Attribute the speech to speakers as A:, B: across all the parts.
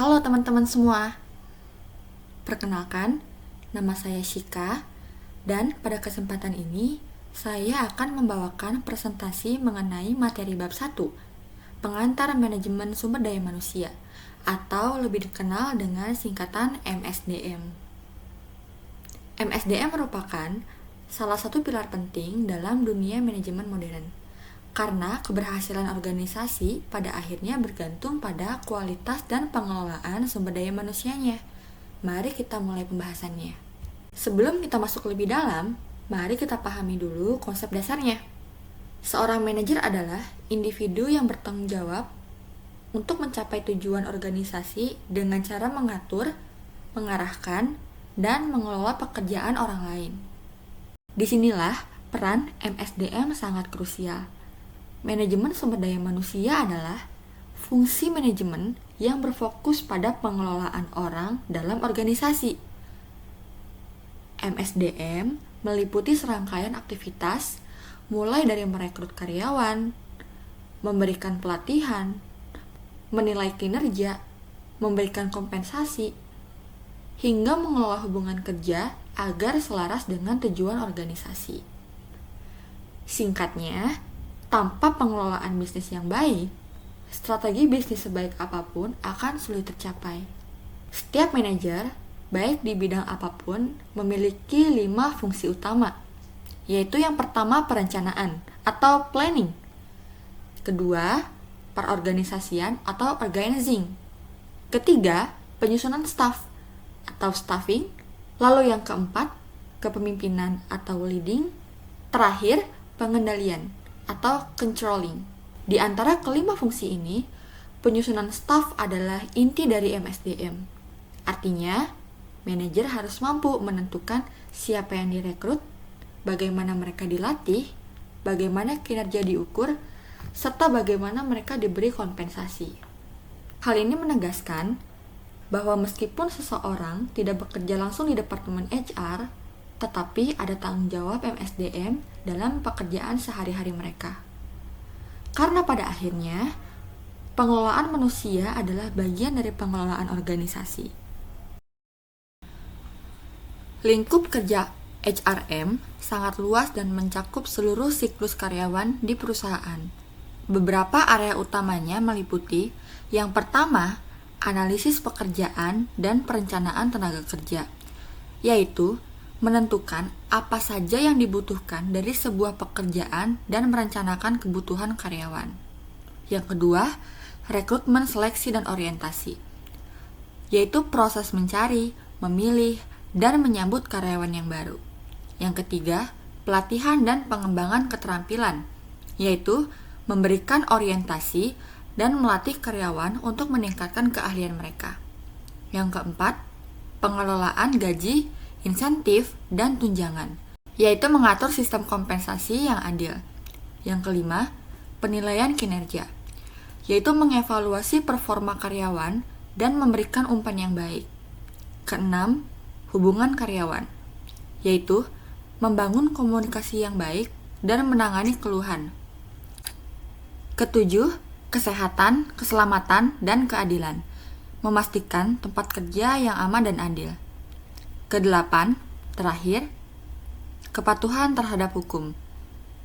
A: Halo teman-teman semua, perkenalkan, nama saya Shika, dan pada kesempatan ini saya akan membawakan presentasi mengenai materi bab 1, Pengantar Manajemen Sumber Daya Manusia, atau lebih dikenal dengan singkatan MSDM. MSDM merupakan salah satu pilar penting dalam dunia manajemen modern, karena keberhasilan organisasi pada akhirnya bergantung pada kualitas dan pengelolaan sumber daya manusianya. Mari kita mulai pembahasannya. Sebelum kita masuk lebih dalam, mari kita pahami dulu konsep dasarnya. Seorang manajer adalah individu yang bertanggung jawab untuk mencapai tujuan organisasi dengan cara mengatur, mengarahkan, dan mengelola pekerjaan orang lain. Disinilah peran MSDM sangat krusial. Manajemen sumber daya manusia adalah fungsi manajemen yang berfokus pada pengelolaan orang dalam organisasi. MSDM meliputi serangkaian aktivitas mulai dari merekrut karyawan, memberikan pelatihan, menilai kinerja, memberikan kompensasi, hingga mengelola hubungan kerja agar selaras dengan tujuan organisasi. Singkatnya, tanpa pengelolaan bisnis yang baik, strategi bisnis sebaik apapun akan sulit tercapai. Setiap manajer, baik di bidang apapun, memiliki 5 fungsi utama, yaitu yang pertama perencanaan atau planning, kedua perorganisasian atau organizing, ketiga penyusunan staff atau staffing, lalu yang keempat kepemimpinan atau leading, terakhir pengendalian atau controlling. Di antara kelima fungsi ini, penyusunan staf adalah inti dari MSDM. Artinya, manajer harus mampu menentukan siapa yang direkrut, bagaimana mereka dilatih, bagaimana kinerja diukur, serta bagaimana mereka diberi kompensasi. Hal ini menegaskan bahwa meskipun seseorang tidak bekerja langsung di Departemen HR, tetapi ada tanggung jawab MSDM dalam pekerjaan sehari-hari mereka. Karena pada akhirnya, pengelolaan manusia adalah bagian dari pengelolaan organisasi. Lingkup kerja HRM sangat luas dan mencakup seluruh siklus karyawan di perusahaan. Beberapa area utamanya meliputi yang pertama, analisis pekerjaan dan perencanaan tenaga kerja, yaitu menentukan apa saja yang dibutuhkan dari sebuah pekerjaan dan merencanakan kebutuhan karyawan. Yang kedua, rekrutmen, seleksi, dan orientasi, yaitu proses mencari, memilih, dan menyambut karyawan yang baru. Yang ketiga, pelatihan dan pengembangan keterampilan, yaitu memberikan orientasi dan melatih karyawan untuk meningkatkan keahlian mereka. Yang keempat, pengelolaan gaji, insentif, dan tunjangan, yaitu mengatur sistem kompensasi yang adil. Yang kelima, penilaian kinerja, yaitu mengevaluasi performa karyawan dan memberikan umpan yang baik. Keenam, hubungan karyawan, yaitu membangun komunikasi yang baik dan menangani keluhan. Ketujuh, kesehatan, keselamatan, dan keadilan, memastikan tempat kerja yang aman dan adil. Kedelapan, terakhir, kepatuhan terhadap hukum,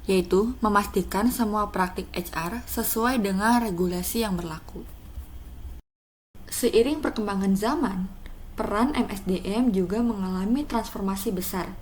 A: yaitu memastikan semua praktik HR sesuai dengan regulasi yang berlaku. Seiring perkembangan zaman, peran MSDM juga mengalami transformasi besar.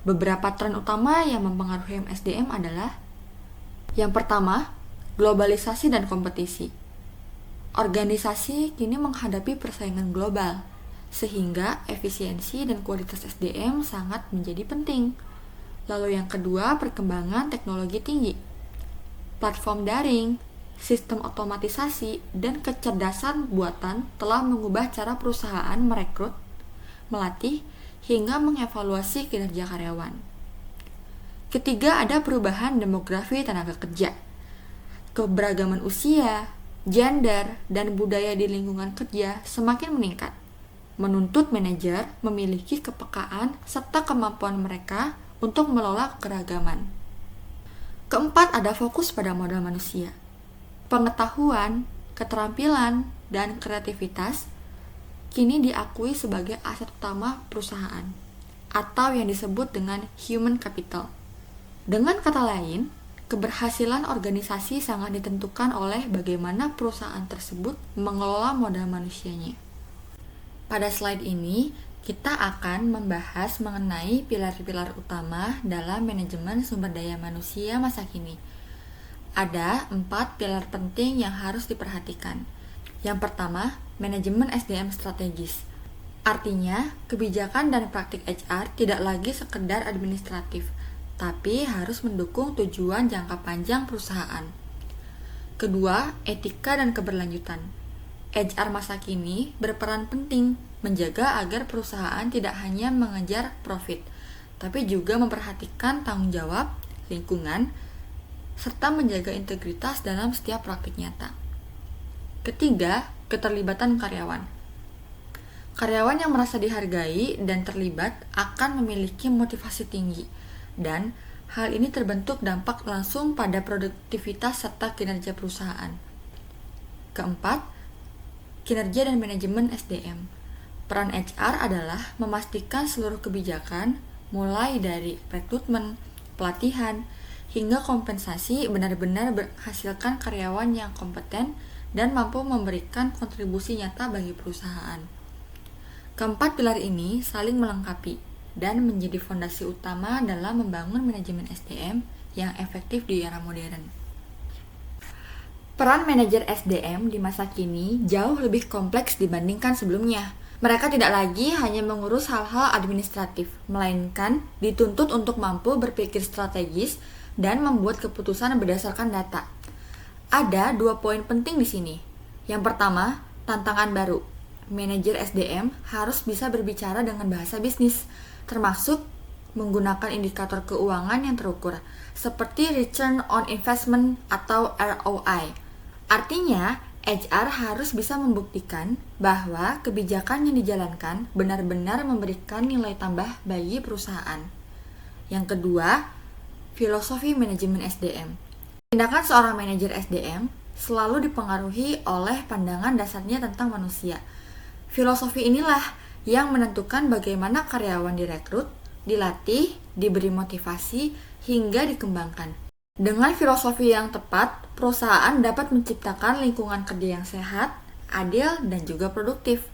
A: Beberapa tren utama yang mempengaruhi MSDM adalah: yang pertama, globalisasi dan kompetisi. Organisasi kini menghadapi persaingan global, sehingga efisiensi dan kualitas SDM sangat menjadi penting. Lalu yang kedua, perkembangan teknologi tinggi. Platform daring, sistem otomatisasi, dan kecerdasan buatan telah mengubah cara perusahaan merekrut, melatih, hingga mengevaluasi kinerja karyawan. Ketiga, ada perubahan demografi tenaga kerja. Keberagaman usia, gender, dan budaya di lingkungan kerja semakin meningkat, menuntut manajer memiliki kepekaan serta kemampuan mereka untuk mengelola keragaman. Keempat, ada fokus pada modal manusia. Pengetahuan, keterampilan, dan kreativitas kini diakui sebagai aset utama perusahaan, atau yang disebut dengan human capital. Dengan kata lain, keberhasilan organisasi sangat ditentukan oleh bagaimana perusahaan tersebut mengelola modal manusianya. Pada slide ini, kita akan membahas mengenai pilar-pilar utama dalam manajemen sumber daya manusia masa kini. Ada 4 pilar penting yang harus diperhatikan. Yang pertama, manajemen SDM strategis. Artinya, kebijakan dan praktik HR tidak lagi sekedar administratif, tapi harus mendukung tujuan jangka panjang perusahaan. Kedua, etika dan keberlanjutan. HR masa kini berperan penting menjaga agar perusahaan tidak hanya mengejar profit, tapi juga memperhatikan tanggung jawab, lingkungan, serta menjaga integritas dalam setiap praktik nyata. Ketiga, keterlibatan karyawan. Karyawan yang merasa dihargai dan terlibat akan memiliki motivasi tinggi, dan hal ini terbentuk dampak langsung pada produktivitas serta kinerja perusahaan. Keempat, kinerja dan manajemen SDM. Peran HR adalah memastikan seluruh kebijakan, mulai dari rekrutmen, pelatihan, hingga kompensasi benar-benar menghasilkan karyawan yang kompeten dan mampu memberikan kontribusi nyata bagi perusahaan. Keempat pilar ini saling melengkapi dan menjadi fondasi utama dalam membangun manajemen SDM yang efektif di era modern. Peran manajer SDM di masa kini jauh lebih kompleks dibandingkan sebelumnya. Mereka tidak lagi hanya mengurus hal-hal administratif, melainkan dituntut untuk mampu berpikir strategis dan membuat keputusan berdasarkan data. Ada 2 poin penting di sini. Yang pertama, tantangan baru. Manajer SDM harus bisa berbicara dengan bahasa bisnis, termasuk menggunakan indikator keuangan yang terukur, seperti Return on Investment atau ROI. Artinya, HR harus bisa membuktikan bahwa kebijakan yang dijalankan benar-benar memberikan nilai tambah bagi perusahaan. Yang kedua, filosofi manajemen SDM. Tindakan seorang manajer SDM selalu dipengaruhi oleh pandangan dasarnya tentang manusia. Filosofi inilah yang menentukan bagaimana karyawan direkrut, dilatih, diberi motivasi, hingga dikembangkan. Dengan filosofi yang tepat, perusahaan dapat menciptakan lingkungan kerja yang sehat, adil, dan juga produktif.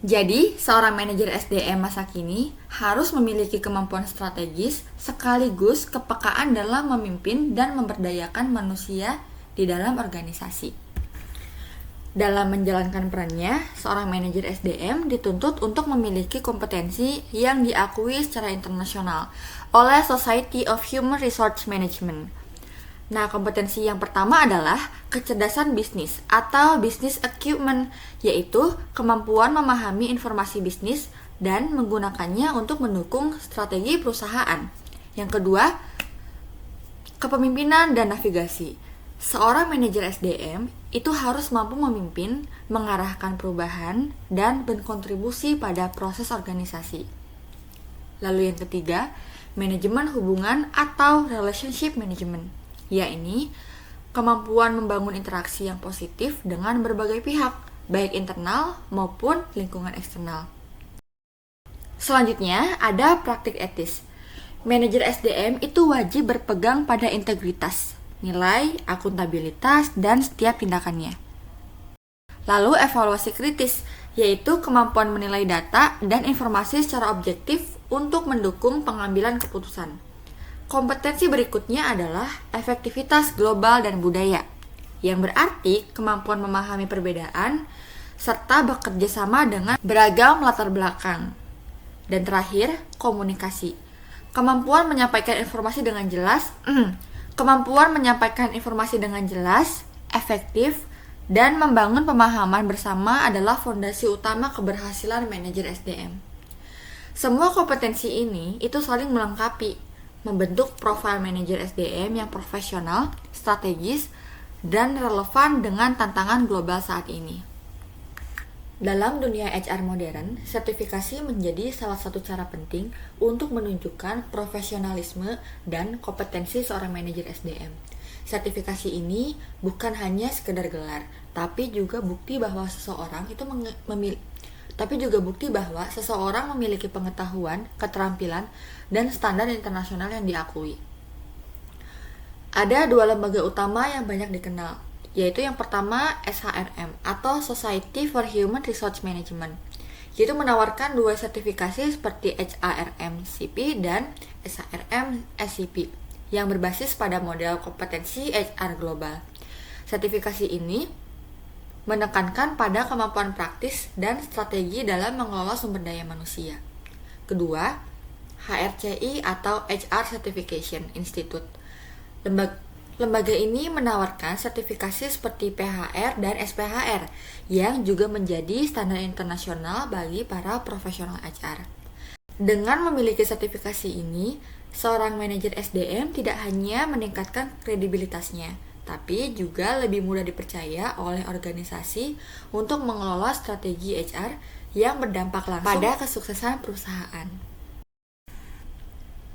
A: Jadi, seorang manajer SDM masa kini harus memiliki kemampuan strategis sekaligus kepekaan dalam memimpin dan memberdayakan manusia di dalam organisasi. Dalam menjalankan perannya, seorang manajer SDM dituntut untuk memiliki kompetensi yang diakui secara internasional oleh Society of Human Resource Management. Nah, kompetensi yang pertama adalah kecerdasan bisnis atau business acumen, yaitu kemampuan memahami informasi bisnis dan menggunakannya untuk mendukung strategi perusahaan. Yang kedua, kepemimpinan dan navigasi. Seorang manajer SDM itu harus mampu memimpin, mengarahkan perubahan, dan berkontribusi pada proses organisasi. Lalu yang ketiga, manajemen hubungan atau relationship management, yaitu kemampuan membangun interaksi yang positif dengan berbagai pihak, baik internal maupun lingkungan eksternal. Selanjutnya, ada praktik etis. Manajer SDM itu wajib berpegang pada integritas, nilai, akuntabilitas, dan setiap tindakannya. Lalu evaluasi kritis, yaitu kemampuan menilai data dan informasi secara objektif untuk mendukung pengambilan keputusan. Kompetensi berikutnya adalah efektivitas global dan budaya, yang berarti kemampuan memahami perbedaan serta bekerja sama dengan beragam latar belakang. Dan terakhir, komunikasi. Kemampuan menyampaikan informasi dengan jelas, efektif, dan membangun pemahaman bersama adalah fondasi utama keberhasilan manajer SDM. Semua kompetensi ini itu saling melengkapi, membentuk profil manajer SDM yang profesional, strategis, dan relevan dengan tantangan global saat ini. Dalam dunia HR modern, sertifikasi menjadi salah satu cara penting untuk menunjukkan profesionalisme dan kompetensi seorang manajer SDM. Sertifikasi ini bukan hanya sekedar gelar, tapi juga bukti bahwa seseorang itu tapi juga bukti bahwa seseorang memiliki pengetahuan, keterampilan, dan standar internasional yang diakui. Ada dua lembaga utama yang banyak dikenal, yaitu yang pertama SHRM atau Society for Human Resource Management, yaitu menawarkan dua sertifikasi seperti HRM-CP dan SHRM-SCP yang berbasis pada model kompetensi HR global. Sertifikasi ini menekankan pada kemampuan praktis dan strategi dalam mengelola sumber daya manusia. Kedua, HRCI atau HR Certification Institute. Lembaga ini menawarkan sertifikasi seperti PHR dan SPHR yang juga menjadi standar internasional bagi para profesional HR. Dengan memiliki sertifikasi ini, seorang manajer SDM tidak hanya meningkatkan kredibilitasnya, tapi juga lebih mudah dipercaya oleh organisasi untuk mengelola strategi HR yang berdampak langsung pada kesuksesan perusahaan.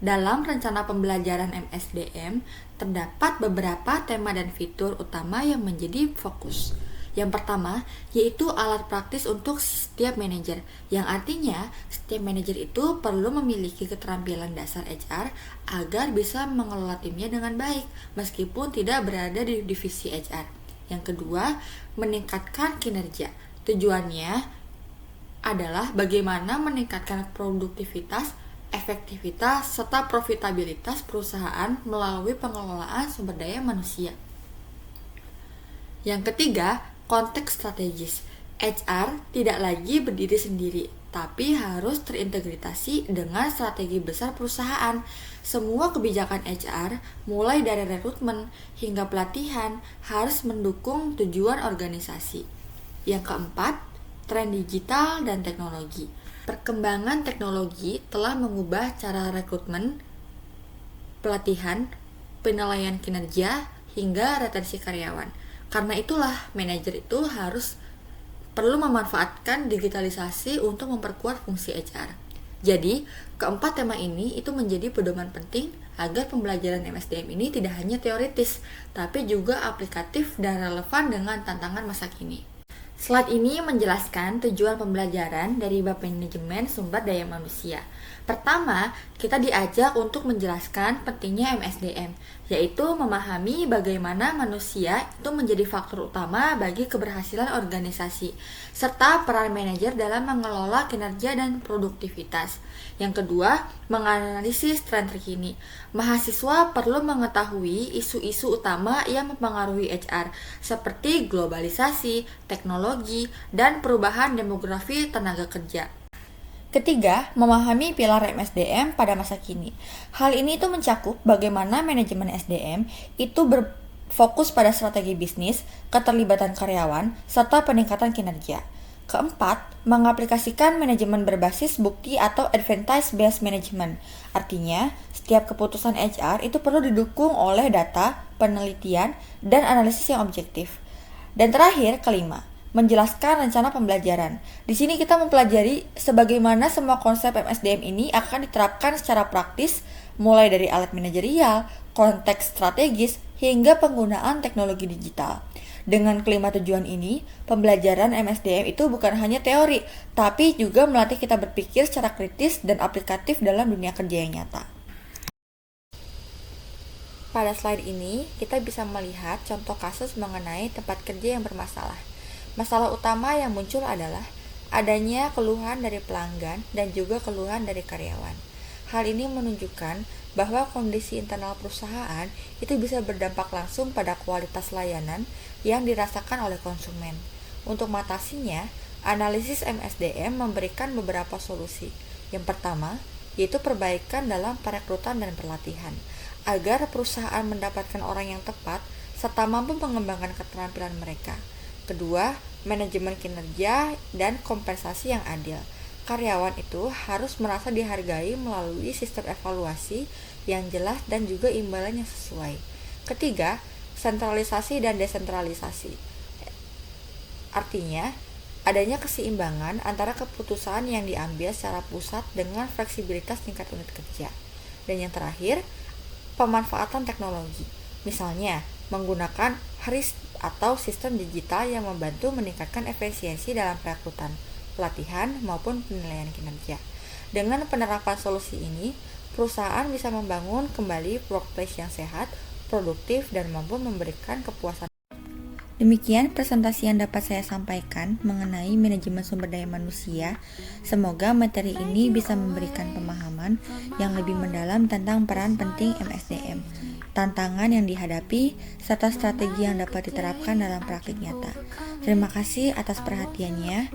A: Dalam rencana pembelajaran MSDM, terdapat beberapa tema dan fitur utama yang menjadi fokus. Yang pertama, yaitu alat praktis untuk setiap manajer, yang artinya setiap manajer itu perlu memiliki keterampilan dasar HR agar bisa mengelola timnya dengan baik, meskipun tidak berada di divisi HR. Yang kedua, meningkatkan kinerja. Tujuannya adalah bagaimana meningkatkan produktivitas, efektivitas, serta profitabilitas perusahaan melalui pengelolaan sumber daya manusia. Yang ketiga, konteks strategis. HR tidak lagi berdiri sendiri, tapi harus terintegrasi dengan strategi besar perusahaan. Semua kebijakan HR, mulai dari rekrutmen hingga pelatihan, harus mendukung tujuan organisasi. Yang keempat, tren digital dan teknologi. Perkembangan teknologi telah mengubah cara rekrutmen, pelatihan, penilaian kinerja, hingga retensi karyawan. Karena itulah, manajer itu perlu memanfaatkan digitalisasi untuk memperkuat fungsi HR. Jadi, keempat tema ini itu menjadi pedoman penting agar pembelajaran MSDM ini tidak hanya teoritis, tapi juga aplikatif dan relevan dengan tantangan masa kini. Slide ini menjelaskan tujuan pembelajaran dari bab manajemen sumber daya manusia. Pertama, kita diajak untuk menjelaskan pentingnya MSDM, yaitu memahami bagaimana manusia itu menjadi faktor utama bagi keberhasilan organisasi, serta peran manajer dalam mengelola kinerja dan produktivitas. Yang kedua, menganalisis tren terkini. Mahasiswa perlu mengetahui isu-isu utama yang mempengaruhi HR, seperti globalisasi, teknologi, dan perubahan demografi tenaga kerja. Ketiga, memahami pilar MSDM pada masa kini. Hal ini itu mencakup bagaimana manajemen SDM itu berfokus pada strategi bisnis, keterlibatan karyawan, serta peningkatan kinerja. Keempat, mengaplikasikan manajemen berbasis bukti atau advantage-based management. Artinya, setiap keputusan HR itu perlu didukung oleh data, penelitian, dan analisis yang objektif. Dan terakhir, kelima, menjelaskan rencana pembelajaran. Di sini kita mempelajari sebagaimana semua konsep MSDM ini akan diterapkan secara praktis, mulai dari alat manajerial, konteks strategis, hingga penggunaan teknologi digital. Dengan kelima tujuan ini, pembelajaran MSDM itu bukan hanya teori, tapi juga melatih kita berpikir secara kritis dan aplikatif dalam dunia kerja yang nyata. Pada slide ini, kita bisa melihat contoh kasus mengenai tempat kerja yang bermasalah. Masalah utama yang muncul adalah adanya keluhan dari pelanggan dan juga keluhan dari karyawan. Hal ini menunjukkan bahwa kondisi internal perusahaan itu bisa berdampak langsung pada kualitas layanan yang dirasakan oleh konsumen. Untuk mengatasinya, analisis MSDM memberikan beberapa solusi. Yang pertama, yaitu perbaikan dalam perekrutan dan pelatihan, agar perusahaan mendapatkan orang yang tepat serta mampu mengembangkan keterampilan mereka. Kedua, manajemen kinerja dan kompensasi yang adil. Karyawan itu harus merasa dihargai melalui sistem evaluasi yang jelas dan juga imbalan yang sesuai. Ketiga, sentralisasi dan desentralisasi. Artinya, adanya keseimbangan antara keputusan yang diambil secara pusat dengan fleksibilitas tingkat unit kerja. Dan yang terakhir, pemanfaatan teknologi. Misalnya, menggunakan HRIS atau sistem digital yang membantu meningkatkan efisiensi dalam perekrutan. pelatihan, maupun penilaian kinerja. Dengan penerapan solusi ini, perusahaan bisa membangun kembali workplace yang sehat, produktif, dan mampu memberikan kepuasan. Demikian presentasi yang dapat saya sampaikan mengenai manajemen sumber daya manusia. Semoga materi ini bisa memberikan pemahaman yang lebih mendalam tentang peran penting MSDM, tantangan yang dihadapi, serta strategi yang dapat diterapkan dalam praktik nyata. Terima kasih atas perhatiannya.